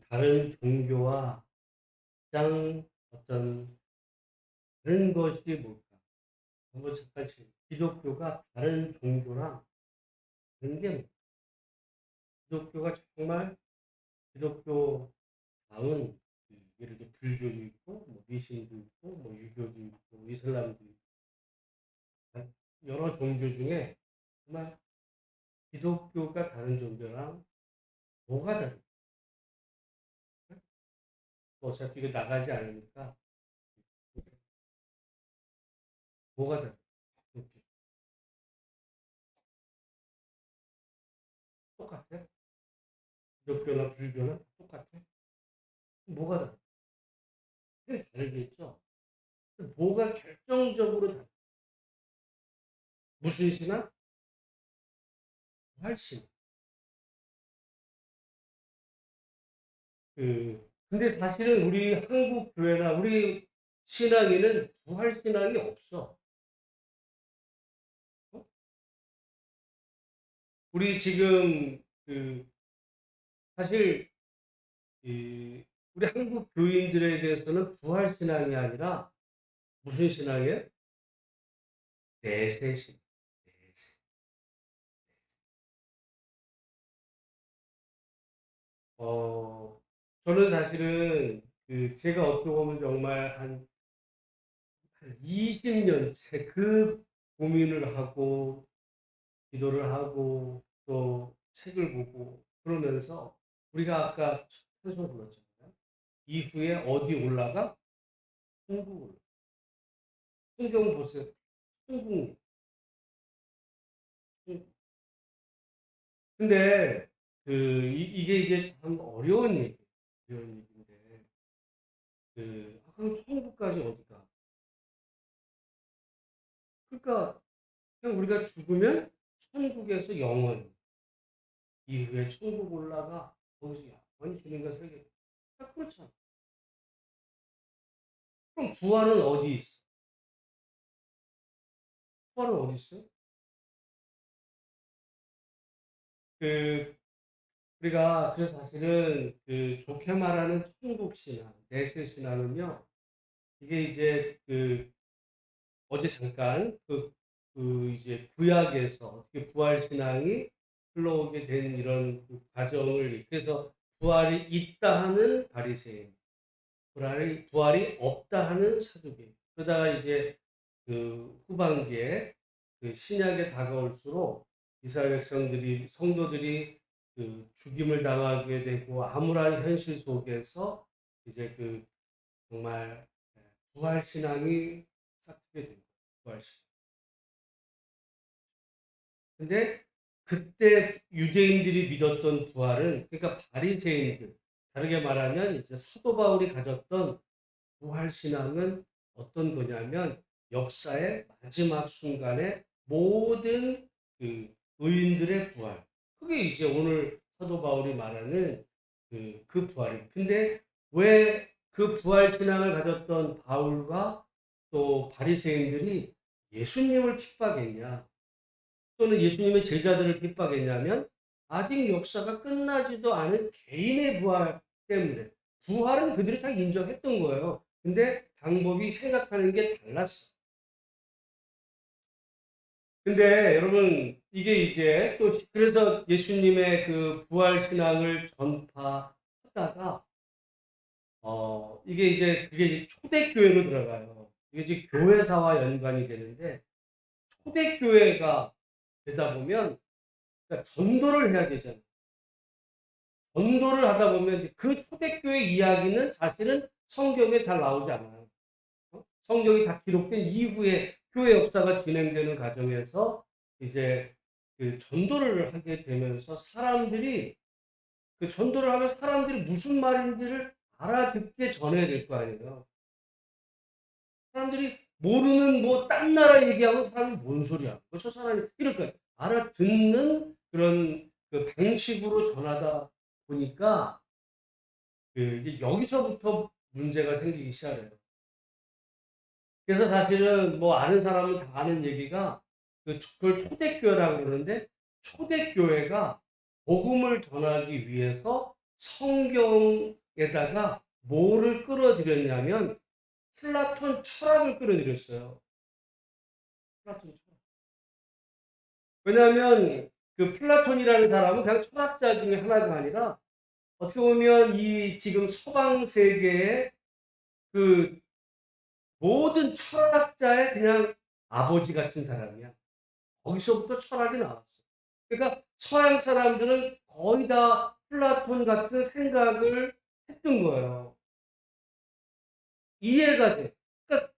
다른 종교와 가장 어떤 다른 것이 뭘까? 한번 잠깐씩 기독교가 다른 종교랑 다른 게 뭘까? 기독교가 정말 기독교다운 예를 들어 불교도 있고 뭐 미신도 있고 뭐 유교도 있고 이슬람도 있고 여러 종교 중에 정말 기독교가 다른 종교랑 뭐가 다를까? 어차피 이거 나가지 않으니까 뭐가 다를까? 똑같아? 기독교나 불교나 똑같아? 뭐가 다를까? 다르겠죠? 뭐가 결정적으로 다를까? 무슨 신앙? 부활신. 근데 사실은 우리 한국 교회나 우리 신앙에는 부활 신앙이 없어. 어? 우리 지금 사실 우리 한국 교인들에 대해서는 부활 신앙이 아니라 무슨 신앙이에요? 내세 신앙. 내세. 어, 저는 사실은 제가 어떻게 보면 정말 한 20년째 고민을 하고 기도를 하고 또 책을 보고 그러면서 우리가 아까 찬송 불렀잖아요. 이후에 어디 올라가? 천국 올라가. 성경 보세요. 천국. 근데 이게 이제 참 어려운 얘기, 어려운 얘기인데 그럼 천국까지 어디가? 그러니까 그냥 우리가 죽으면 천국에서 영원 이후에 천국 올라가 거기서 영원히 주님과 살게 돼. 그렇잖아. 그럼 부활은 어디 있어? 부활은 어디 있어? 그 우리가 그래서 사실은 좋게 말하는 천국 신앙, 내세 신앙은요. 이게 이제 어제 잠깐 이제 구약에서 어떻게 부활 신앙이 흘러오게 된 이런 과정을 그래서 부활이 있다 하는 바리새인, 부활이 없다 하는 사두개인. 그러다가 이제 후반기에 신약에 다가올수록 이스라엘 백성들이 성도들이 죽임을 당하게 되고 암울한 현실 속에서 이제 정말 부활 신앙이 싹트게 된 거예요. 부활 신앙. 근데 그때 유대인들이 믿었던 부활은 그러니까 바리새인들 다르게 말하면 이제 사도 바울이 가졌던 부활 신앙은 어떤 거냐면 역사의 마지막 순간에 모든 의인들의 부활. 그게 이제 오늘 사도 바울이 말하는 부활입니다. 근데 왜 그 부활 신앙을 가졌던 바울과 또 바리새인들이 예수님을 핍박했냐? 또는 예수님의 제자들을 핍박했냐면 아직 역사가 끝나지도 않은 개인의 부활 때문에 부활은 그들이 다 인정했던 거예요. 근데 방법이 생각하는 게 달랐어. 근데 여러분 이게 이제 또 그래서 예수님의 부활 신앙을 전파하다가 이게 이제 그게 이제 초대교회로 들어가요. 이게 이제 교회사와 연관이 되는데 초대교회가 되다 보면 그러니까 전도를 해야 되잖아요. 전도를 하다 보면 그 초대교회 이야기는 사실은 성경에 잘 나오지 않아요. 성경이 다 기록된 이후에 교회 역사가 진행되는 과정에서 이제 전도를 하게 되면서 사람들이 전도를 하면 사람들이 무슨 말인지를 알아듣게 전해야 될 거 아니에요. 사람들이 모르는 뭐 딴 나라 얘기하고 사람이 뭔 소리야. 저 사람이 이럴까 알아듣는 그런 방식으로 전하다 보니까 이제 여기서부터 문제가 생기기 시작해요. 그래서 사실은 뭐 아는 사람은 다 아는 얘기가 그걸 초대교회라고 그러는데 초대교회가 복음을 전하기 위해서 성경에다가 뭐를 끌어들였냐면 플라톤 철학을 끌어들였어요. 플라톤 철학. 왜냐하면 그 플라톤이라는 사람은 그냥 철학자 중에 하나가 아니라 어떻게 보면 이 지금 서방 세계의 그 모든 철학자의 그냥 아버지 같은 사람이야. 거기서부터 철학이 나왔어. 그러니까 서양 사람들은 거의 다 플라톤 같은 생각을 했던 거예요. 이해가 돼. 그러니까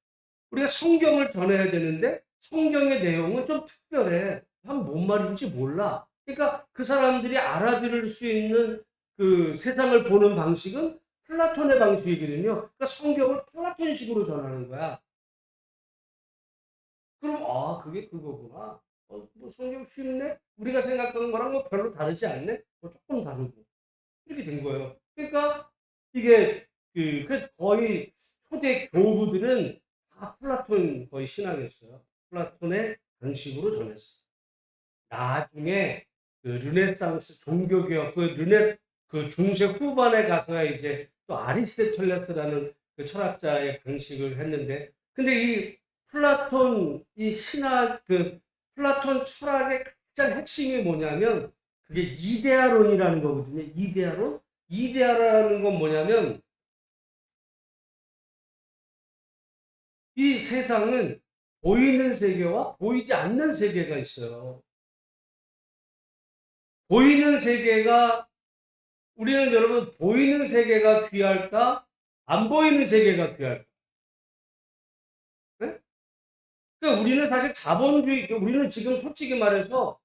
우리가 성경을 전해야 되는데 성경의 내용은 좀 특별해. 뭔 말인지 몰라. 그러니까 그 사람들이 알아들을 수 있는 그 세상을 보는 방식은 플라톤의 방식이거든요. 그러니까 성경을 플라톤식으로 전하는 거야. 그럼 그게 그거구나. 뭐 성경 쉽네? 우리가 생각하는 거랑 뭐 별로 다르지 않네? 뭐 조금 다르고. 이렇게 된 거예요. 그러니까 이게 그래서 거의 초대 교부들은 다 플라톤 거의 신앙했어요. 플라톤의 방식으로 전했어. 나중에 그 르네상스 종교개혁 그 중세 후반에 가서야 이제 또 아리스토텔레스라는 그 철학자의 방식을 했는데, 근데 이 플라톤 이 신학 그 플라톤 철학의 가장 핵심이 뭐냐면 그게 이데아론이라는 거거든요. 이데아론? 이데아라는 건 뭐냐면 이 세상은 보이는 세계와 보이지 않는 세계가 있어요. 보이는 세계가 우리는 여러분 보이는 세계가 귀할까? 안 보이는 세계가 귀할까? 네? 그러니까 우리는 사실 자본주의, 우리는 지금 솔직히 말해서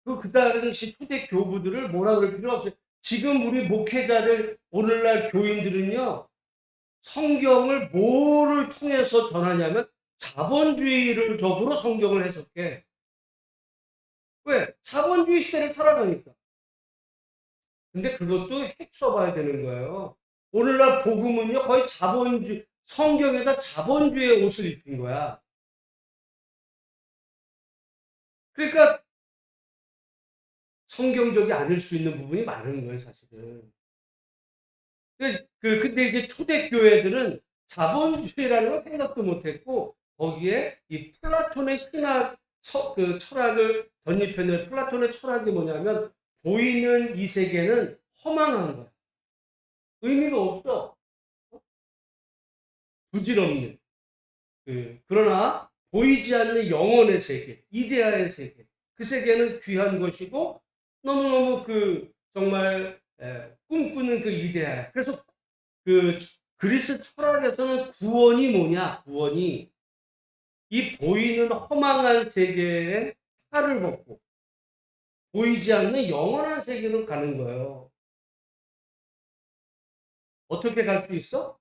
그 당시 초대 교부들을 뭐라 그럴 필요 없어요. 지금 우리 목회자들, 오늘날 교인들은요, 성경을 뭐를 통해서 전하냐면 자본주의를 적으로 성경을 해석해. 왜? 자본주의 시대를 살아가니까. 근데 그것도 핵 써봐야 되는 거예요. 오늘날 복음은요, 거의 성경에다 자본주의의 옷을 입힌 거야. 그러니까 성경적이 아닐 수 있는 부분이 많은 거예요, 사실은. 근데 이제 초대교회들은 자본주의라는 걸 생각도 못했고, 거기에 이 플라톤의 그 철학을 덧입혔는데, 플라톤의 철학이 뭐냐면, 보이는 이 세계는 허망한 거야. 의미가 없어. 부질없는. 그러나 보이지 않는 영혼의 세계, 이데아의 세계, 그 세계는 귀한 것이고 너무너무 정말 꿈꾸는 그 이데아. 그래서 그 그리스 철학에서는 구원이 뭐냐? 구원이 이 보이는 허망한 세계에 탈을 벗고 보이지 않는 영원한 세계로 가는 거예요. 어떻게 갈 수 있어?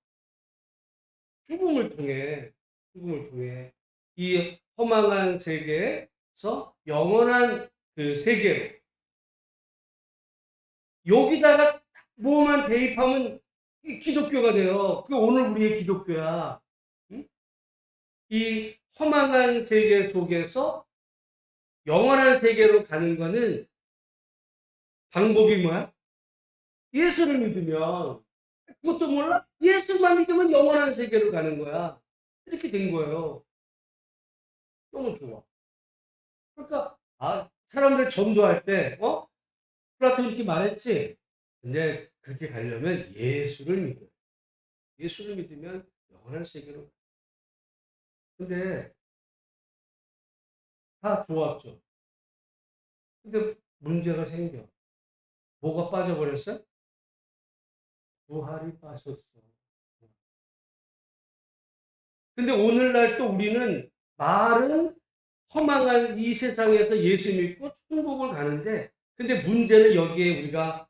죽음을 통해, 죽음을 통해 이 허망한 세계에서 영원한 그 세계로, 여기다가 뭐만 대입하면 이 기독교가 돼요. 그게 오늘 우리의 기독교야. 응? 이 허망한 세계 속에서 영원한 세계로 가는 거는 방법이 뭐야? 예수를 믿으면. 그것도 몰라? 예수만 믿으면 영원한 세계로 가는 거야. 이렇게 된 거예요. 너무 좋아. 그러니까 사람들 전도할 때 플라톤 이렇게 말했지. 근데 그렇게 가려면 예수를 믿어. 예수를 믿으면 영원한 세계로. 근데 다 좋았죠. 근데 문제가 생겨. 뭐가 빠져버렸어? 부활이 빠졌어. 근데 오늘날 또 우리는 말은 허망한 이 세상에서 예수 믿고 천국을 가는데, 근데 문제는 여기에 우리가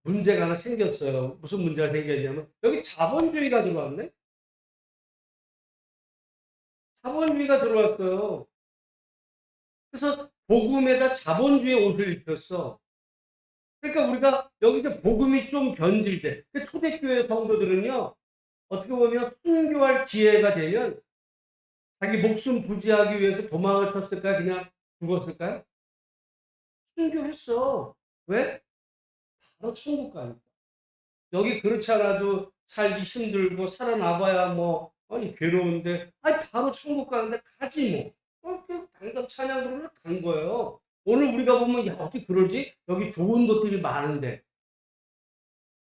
문제가 하나 생겼어요. 무슨 문제가 생겼냐면 여기 자본주의가 들어왔네. 자본주의가 들어왔어요. 그래서 복음에다 자본주의 옷을 입혔어. 그러니까 우리가 여기서 복음이 좀 변질 때, 초대교회 성도들은요, 어떻게 보면 순교할 기회가 되면 자기 목숨 부지하기 위해서 도망을 쳤을까요? 그냥 죽었을까요? 순교했어. 왜? 바로 천국 가니까. 여기 그렇지 않아도 살기 힘들고 살아나봐야 뭐 아니 괴로운데 아니 바로 천국 가는데 가지 뭐. 그 당장 찬양 부르러 간 거예요. 오늘 우리가 보면 야 어떻게 그러지? 여기 좋은 것들이 많은데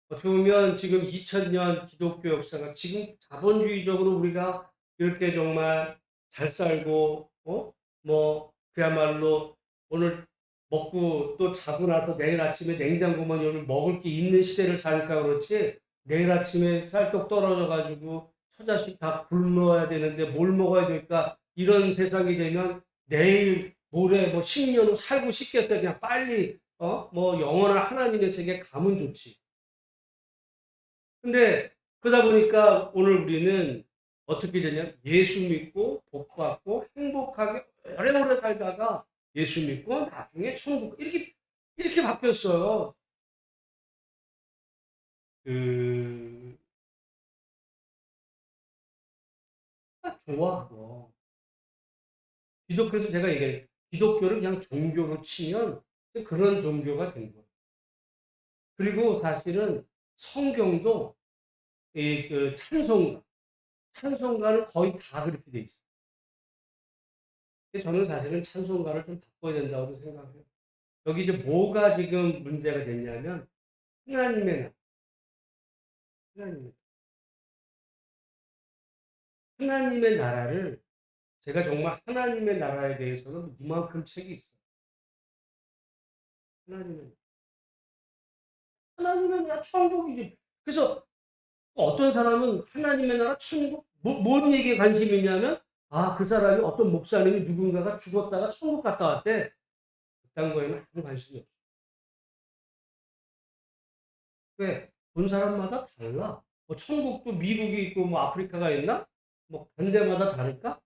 어떻게 보면 지금 2000년 기독교 역사가 지금 자본주의적으로 우리가 이렇게 정말 잘 살고 뭐 그야말로 오늘 먹고 또 자고 나서 내일 아침에 냉장고만 열면 먹을 게 있는 시대를 사니까 그렇지 내일 아침에 쌀떡 떨어져 가지고 처자식 다 굶어야 되는데 뭘 먹어야 될까 이런 세상이 되면 내일 모레 뭐 10년 후 살고 싶겠어요. 그냥 빨리 뭐 영원한 하나님의 세계에 가면 좋지. 근데 그러다 보니까 오늘 우리는 어떻게 되냐? 예수 믿고 복 받고 행복하게 오래오래 살다가 예수 믿고 나중에 천국 이렇게 바뀌었어요. 그 딱 좋아. 기독교에서 제가 얘기해 기독교를 그냥 종교로 치면 그런 종교가 된 거예요. 그리고 사실은 성경도 그 찬송가는 거의 다 그렇게 돼 있어요. 저는 사실은 찬송가를 좀 바꿔야 된다고 생각해요. 여기 이제 뭐가 지금 문제가 됐냐면 하나님의 나라, 하나님의, 하나님의 나라를 제가 정말 하나님의 나라에 대해서는 이만큼 책이 있어요. 하나님의 하나님의 나라 천국이지. 그래서 어떤 사람은 하나님의 나라 천국 뭔 얘기에 관심이 있냐면 그 사람이 어떤 목사님이 누군가가 죽었다가 천국 갔다 왔대. 그딴 거에는 아무 관심이 없어. 왜? 본 사람마다 달라. 뭐 천국도 미국이 있고 뭐 아프리카가 있나? 뭐 반대마다 다를까?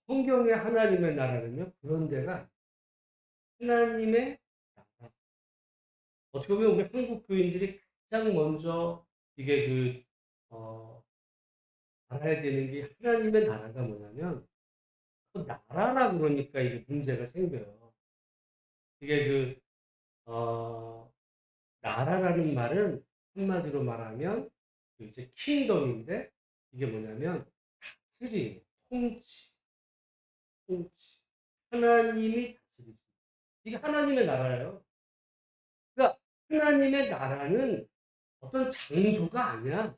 성경의 하나님의 나라는요 그런 데가 하나님의 나라. 어떻게 보면 우리 한국 교인들이 가장 먼저 이게 알아야 되는 게 하나님의 나라가 뭐냐면 그 나라라 그러니까 이게 문제가 생겨요. 이게 어, 나라라는 말은 한마디로 말하면 이제 킹덤인데 이게 뭐냐면 다스림, 통치. 하나님이 다스리지. 이게 하나님의 나라예요. 그러니까 하나님의 나라는 어떤 장소가 아니야.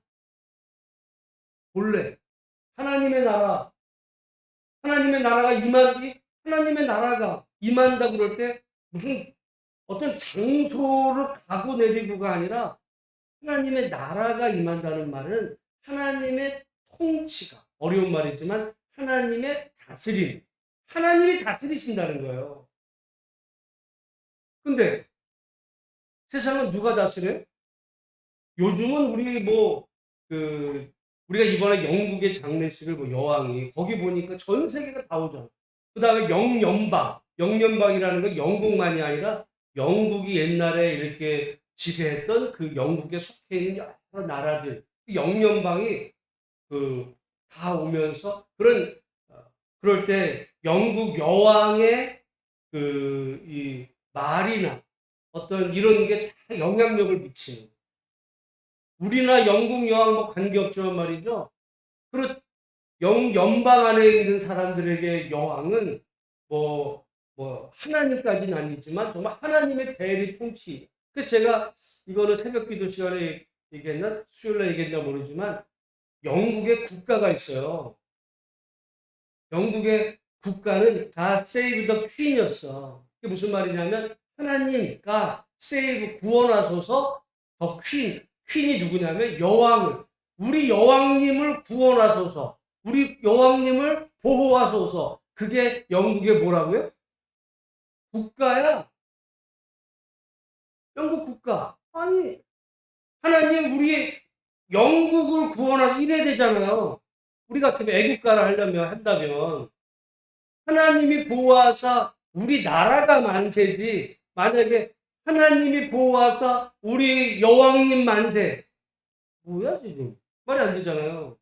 본래 하나님의 나라, 하나님의 나라가 임한다 그럴 때 무슨 어떤 장소를 가고 내리고가 아니라 하나님의 나라가 임한다는 말은 하나님의 통치가 어려운 말이지만 하나님의 다스림, 하나님이 다스리신다는 거예요. 근데 세상은 누가 다스려요? 요즘은 우리가 이번에 영국의 장례식을 여왕이 거기 보니까 전 세계가 다 오잖아. 그 다음에 영연방이라는 건 영국만이 아니라 영국이 옛날에 이렇게 지배했던 그 영국에 속해 있는 여러 나라들, 그 영연방이 다 오면서 그럴 때 영국 여왕의 이 말이나 어떤 이런 게 다 영향력을 미치는. 우리나 영국 여왕 뭐 관계없지만 말이죠. 연방 안에 있는 사람들에게 여왕은 하나님까지는 아니지만 정말 하나님의 대리 통치. 제가 이거는 새벽 기도 시간에 얘기했나? 수요일에 얘기했나 모르지만 영국의 국가가 있어요. 영국의 국가는 다 Save the Queen이었어. 그게 무슨 말이냐면 하나님과 Save 구원하소서 더 퀸이 누구냐면 여왕을 우리 여왕님을 구원하소서 우리 여왕님을 보호하소서 그게 영국의 뭐라고요? 국가야. 영국 국가. 아니 하나님 우리 영국을 구원하기 이래야 되잖아요. 우리 같으면 애국가를 한다면 하나님이 보호하사 우리 나라가 만세지 만약에 하나님이 보호하사 우리 여왕님 만세 뭐야 지금 말이 안 되잖아요.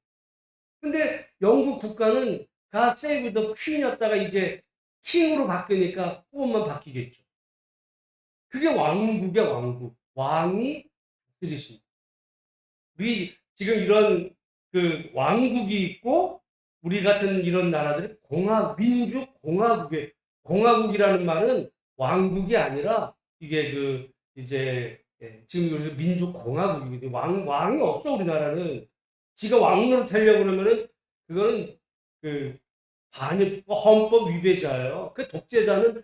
근데 영국 국가는 다 세이브 더 퀸이었다가 이제 킹으로 바뀌니까 그것만 바뀌겠죠. 그게 왕국이야 왕국. 왕이 다스리십니다. 우리 지금 이런 그 왕국이 있고 우리 같은 이런 나라들이 민주공화국에 공화국이라는 말은 왕국이 아니라 이게 그 이제 지금 여기서 민주공화국이거든요. 왕이 없어 우리나라는. 지가 왕노릇 하려고 그러면은 그거는 그 반입 헌법 위배자예요. 그 독재자는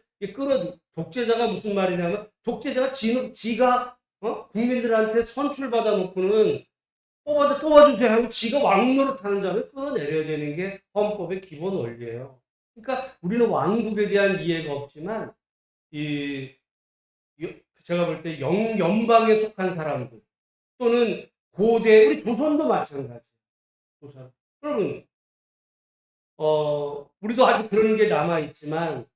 독재자가 무슨 말이냐면 독재자가 지가 국민들한테 선출받아 놓고는 뽑아주세요 하고 지가 왕노릇하는 자는 끌어내려야 되는 게 헌법의 기본 원리예요. 그러니까 우리는 왕국에 대한 이해가 없지만 이 제가 볼 때 연방에 속한 사람들 또는 고대 우리 조선도 마찬가지예요. 조선. 여러분 우리도 아직 그런 게 남아 있지만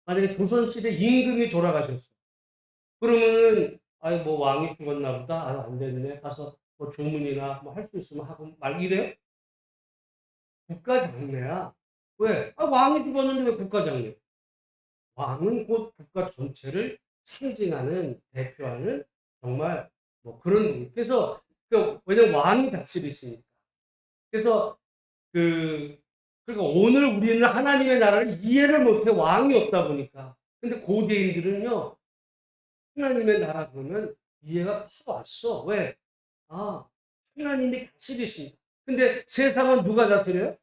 만약에 조선 시대 임금이 돌아가셨어. 그러면은 아이 뭐 왕이 죽었나 보다. 안 됐네. 가서 뭐 조문이나 뭐 할 수 있으면 하고 말 이래요? 국가장래야. 왜? 왕이 죽었는데 왜 국가장래? 왕은 곧 국가 전체를 상징하는, 대표하는 정말 뭐 그런 분. 그래서, 왜냐면 왕이 다스리시니까. 그래서, 그, 그러니까 오늘 우리는 하나님의 나라를 이해를 못해 왕이 없다 보니까. 근데 고대인들은요, 하나님의 나라 그러면 이해가 확 왔어. 왜? 아, 하나님이 다스리신다. 근데 세상은 누가 다스려요?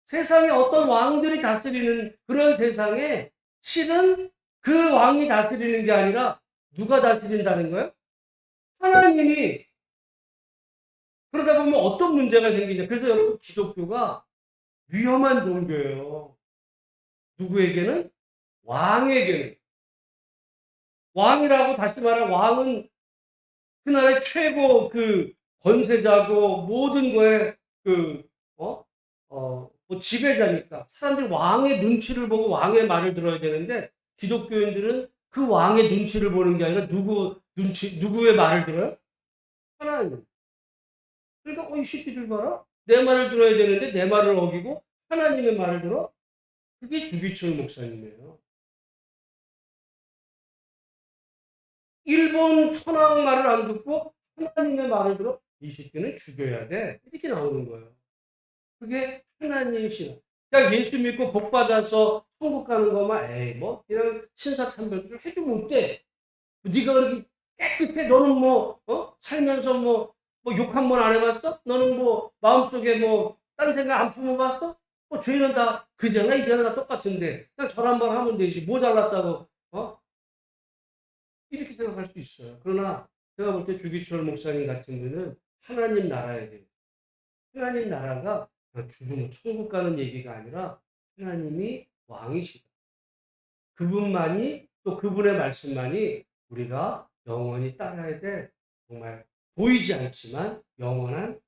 세상에 어떤 왕들이 다스리는 그런 세상에 실은 그 왕이 다스리는 게 아니라 누가 다스린다는 거예요? 하나님이. 그러다 보면 어떤 문제가 생기냐. 그래서 여러분 기독교가 위험한 종교예요. 누구에게는? 왕에게는. 왕이라고 다시 말하면 왕은 그 나라의 최고 그 권세자고 모든 거에 그, 뭐 지배자니까. 사람들이 왕의 눈치를 보고 왕의 말을 들어야 되는데 기독교인들은 그 왕의 눈치를 보는 게 아니라 누구의 말을 들어요? 하나님. 그러니까, 이 새끼들 봐라. 내 말을 들어야 되는데 내 말을 어기고 하나님의 말을 들어? 그게 주기철 목사님이에요. 일본 천황 말을 안 듣고 하나님의 말을 들어? 이 새끼는 죽여야 돼. 이렇게 나오는 거예요. 그게 하나님의 신앙. 그냥 예수 믿고 복 받아서 천국 가는 거만 에이 뭐 그냥 신사참배를 해주면 어때? 네가 그렇게 깨끗해? 너는 뭐 살면서 뭐 욕 한 번 안 해봤어? 너는 뭐 마음속에 뭐 딴 생각 안 품어봤어? 뭐 죄는 다 그제나 이제나 다 똑같은데 그냥 절 한 번 하면 되지 뭐 잘났다고 이렇게 생각할 수 있어요. 그러나 제가 볼 때 주기철 목사님 같은 분은 하나님 나라에 대해 하나님 나라가 죽으면 천국 가는 얘기가 아니라 하나님이 왕이시다. 그분만이 또 그분의 말씀만이 우리가 영원히 따라야 될 정말 보이지 않지만 영원한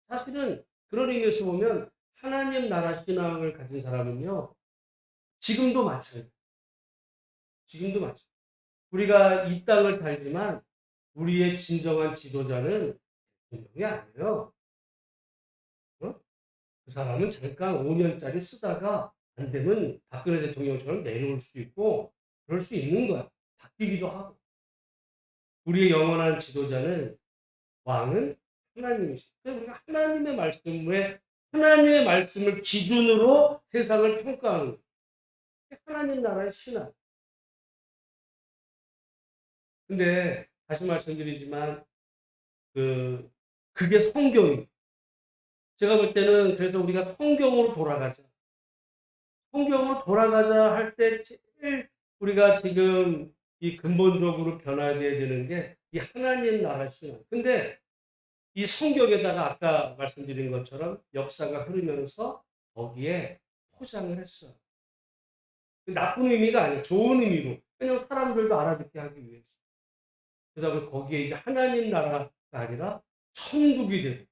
사실은 그런 의미에서 보면 하나님 나라 신앙을 가진 사람은요 지금도 마찬가지. 지금도 마찬가지. 우리가 이 땅을 살지만 우리의 진정한 지도자는 대통령이 아니에요. 어? 그 사람은 잠깐 5년짜리 쓰다가 안 되면 박근혜 대통령처럼 내려올 수도 있고 그럴 수 있는 거야. 바뀌기도 하고. 우리의 영원한 지도자는 왕은 하나님이시죠. 우리가 하나님의 말씀을 기준으로 세상을 평가하는 거예요. 하나님 나라의 신앙. 근데 다시 말씀드리지만 그게 성경이에요. 제가 볼 때는 그래서 우리가 성경으로 돌아가자. 성경으로 돌아가자 할 때 제일 우리가 지금 이 근본적으로 변화해야 되는 게 이 하나님 나라 신앙. 근데 이 성경에다가 아까 말씀드린 것처럼 역사가 흐르면서 거기에 포장을 했어요. 나쁜 의미가 아니에요. 좋은 의미로. 왜냐하면 사람들도 알아듣게 하기 위해서. 그다음에 거기에 이제 하나님 나라가 아니라 천국이 되고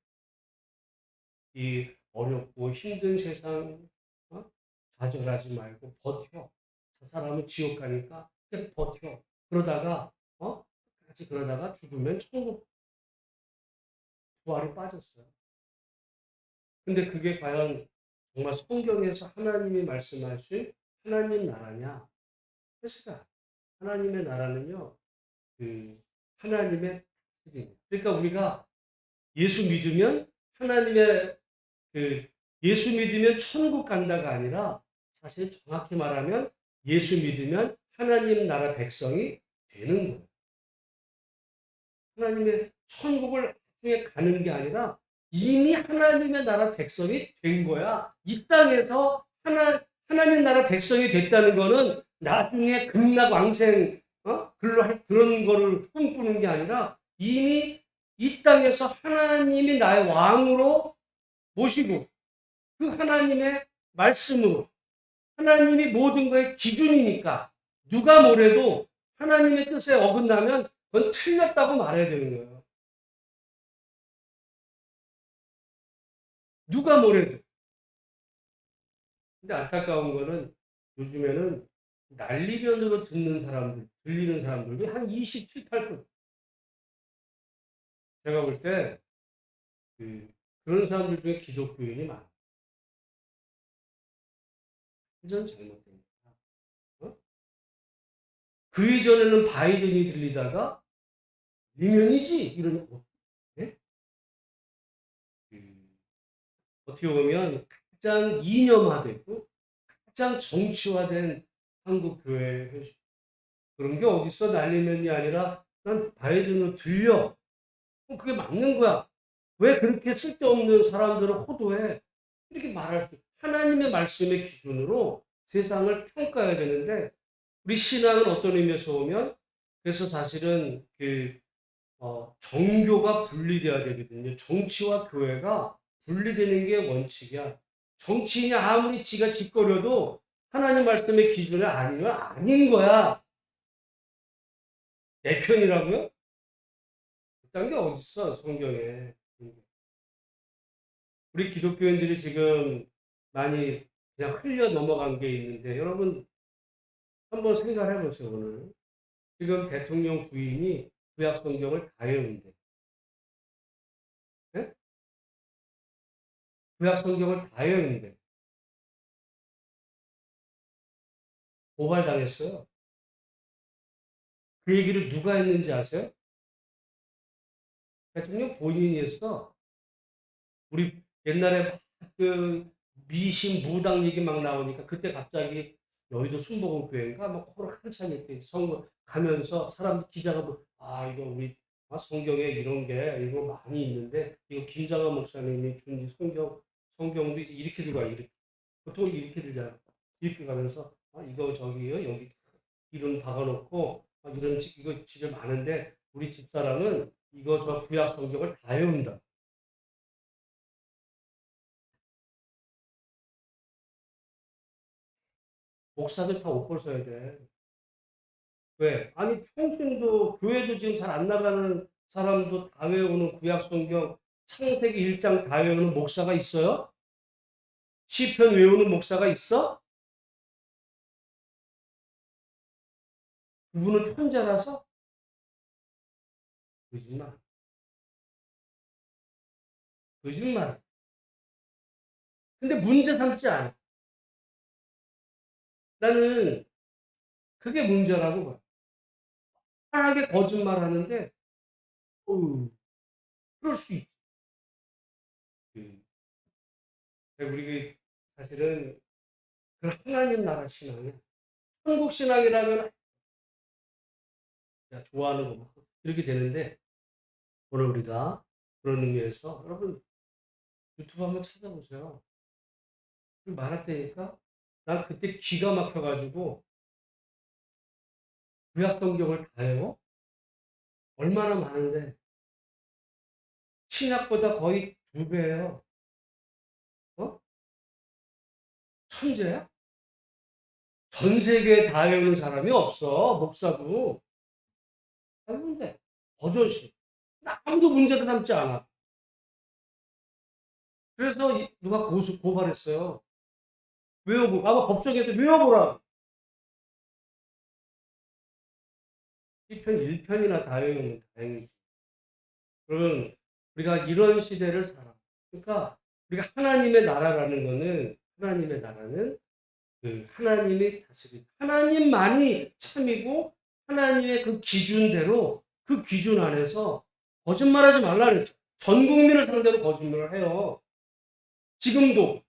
이 어렵고 힘든 세상 좌절하지 말고 버텨. 저 사람은 지옥 가니까 계속 버텨. 그러다가 같이 그러다가 죽으면 천국 부활이 빠졌어요. 근데 그게 과연 정말 성경에서 하나님이 말씀하신 하나님 나라냐? 그것이다. 하나님의 나라는요, 하나님의 뜻입니다. 그러니까 우리가 예수 믿으면 하나님의 예수 믿으면 천국 간다가 아니라 사실 정확히 말하면 예수 믿으면 하나님 나라 백성이 되는 거예요. 하나님의 천국을 나중에 가는 게 아니라 이미 하나님의 나라 백성이 된 거야. 이 땅에서 하나님 나라 백성이 됐다는 거는 나중에 극락왕생, 그런 거를 꿈꾸는 게 아니라 이미 이 땅에서 하나님이 나의 왕으로 모시고 그 하나님의 말씀으로 하나님이 모든 거의 기준이니까 누가 뭐래도 하나님의 뜻에 어긋나면 그건 틀렸다고 말해야 되는 거예요. 누가 뭐래도. 근데 안타까운 거는 요즘에는 난리변으로 들리는 사람들이 한 27, 8%. 제가 볼 때, 그런 사람들 중에 기독교인이 많아요. 완전 잘못된 거야. 그 이전에는 바이든이 들리다가, 유명이지? 이러는, 네? 어떻게 보면 가장 이념화되고, 가장 정치화된 한국 교회 그런 게 어딨어? 난리면이 아니라, 난 바이든으로 들려. 그게 맞는 거야. 왜 그렇게 쓸데없는 사람들을 호도해? 이렇게 말할 수, 하나님의 말씀의 기준으로 세상을 평가해야 되는데, 우리 신앙은 어떤 의미에서 보면, 그래서 사실은 종교가 분리돼야 되거든요. 정치와 교회가 분리되는 게 원칙이야. 정치인이 아무리 지가 짓거려도 하나님 말씀의 기준에 아니면 아닌 거야. 내 편이라고요? 그딴 게 어딨어, 성경에. 우리 기독교인들이 지금 많이 그냥 흘려 넘어간 게 있는데, 여러분, 한번 생각해 보세요, 오늘. 지금 대통령 부인이 구약 성경을 다 외우는데, 네? 구약 성경을 다 외우는데, 고발당했어요. 그 얘기를 누가 했는지 아세요? 대통령 본인이 했어. 우리 옛날에 그 미신 무당 얘기 막 나오니까 그때 갑자기 여의도 순복음교회인가 뭐 코로 한참 이렇게 선거 가면서 사람 기자가 이거 우리 성경에 이런 게 이거 많이 있는데 이거 김장한 목사님이 준 이 성경도 이렇게 들어가 이렇게 보통 이렇게 들잖아. 이렇게 가면서 이거 저기요 여기 이름 박아놓고 이런 이거 집에 많은데 우리 집사람은 이거 저 구약 성경을 다 외운다. 목사들 다 옷 벗어야 돼. 왜? 아니 평생도 교회도 지금 잘 안 나가는 사람도 다 외우는 구약 성경 창세기 1장 다 외우는 목사가 있어요? 시편 외우는 목사가 있어? 그분은 천재라서? 거짓말. 거짓말. 근데 문제 삼지 않아. 나는 그게 문제라고 봐. 편하게 거짓말 하는데, 그럴 수 있지. 음. 우리 사실은 그 하나님 나라 신앙이야. 한국 신앙이라면 좋아하는 거 이렇게 되는데 오늘 우리가 그런 의미에서 여러분 유튜브 한번 찾아보세요. 말할 때니까 난 그때 기가 막혀가지고 구약 성경을 다 외워? 얼마나 많은데 신약보다 거의 2배예요. 어? 천재야? 전 세계에 다 외우는 사람이 없어. 목사도. 해본데 버젓이. 아무도 문제도 삼지 않아. 그래서 누가 고발했어요. 외워보. 아마 법정에도 외워보라. 시편 1편이나 다 외우면 다행이지. 그러면 우리가 이런 시대를 살아. 그러니까 우리가 하나님의 나라는 그 하나님이 다스리 하나님만이 참이고 하나님의 그 기준대로 그 기준 안에서 거짓말하지 말라 그랬죠. 전 국민을 상대로 거짓말을 해요. 지금도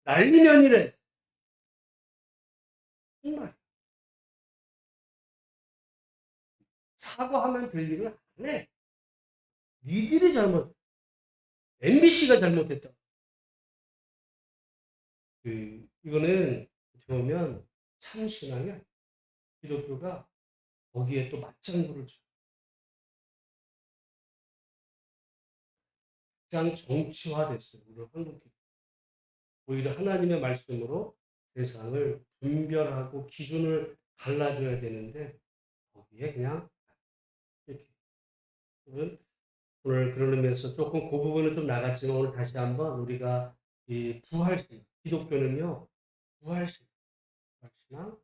날리면 이래. 정말 사과하면 될 일을 안 해. 니들이 잘못, MBC가 잘못했다. 이거는 어떻게 보면 참 신앙이 아니에요. 기독교가 거기에 또 맞장구를 쳐. 가장 정치화됐어요. 우리 한국 기독교. 오히려 하나님의 말씀으로 세상을 분별하고 기준을 갈라줘야 되는데 거기에 그냥 이렇게. 오늘 그런 의미에서 조금 그 부분은 좀 나갔지만 오늘 다시 한번 우리가 이 부활신, 기독교는요, 부활신, 부활신앙,